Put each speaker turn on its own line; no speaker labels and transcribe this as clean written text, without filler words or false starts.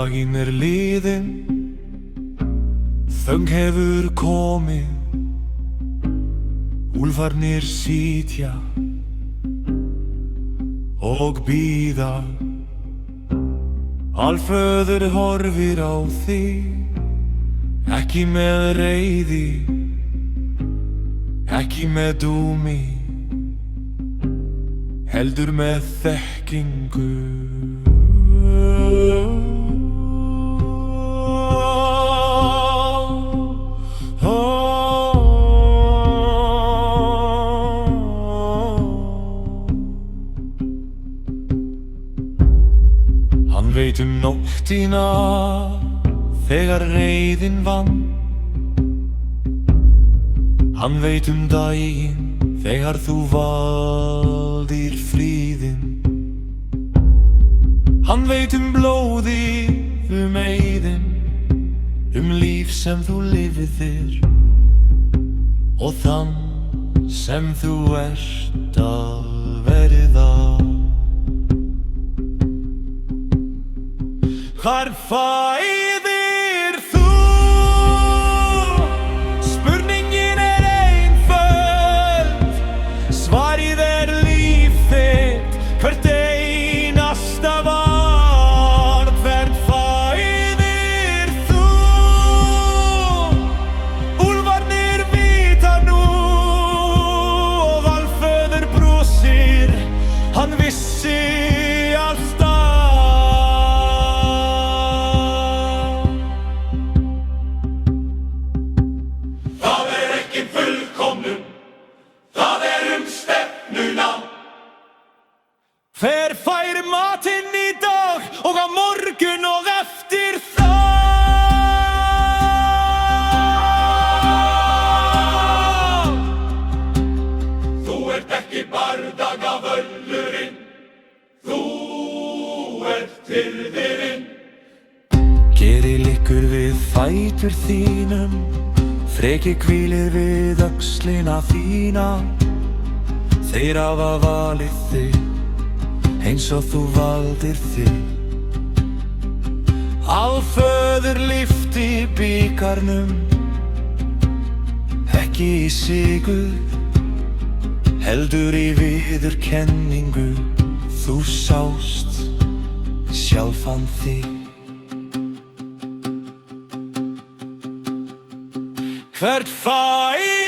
Daginn liðinn, þögn hefur komið, úlfarnir sitja og bíða. Alföður horfir á þig, ekki með reiði, ekki með dúmi, heldur með þekkingu. Hann veit nóttina þegar reiðin vann. Hann veit daginn þegar þú valdir fríðinn. Hann veit blóðið, meiðin, líf sem þú lifðir og þann sem þú ert að verða. Hvar fæðir þú? Spurningin einföld, svarið líf þitt, hvert einasta barn. Hvert fæðir þú? Úlfarnir vita nú og alföður brosir, hann vissi alltaf. Hver fær matinn í dag og á morgun og eftir það? Þú ert ekki bardagavöllurinn, þú ert hirðirinn. Geri liggur við fætur þínum, freki hvílir við öxlina þína. Þeir hafa valið þig eins og þú valdir þig. Alföður lyfti bikarnum, ekki í sigur, heldur í viðurkenningu. Þú sást sjálfan þig. Hvert fæ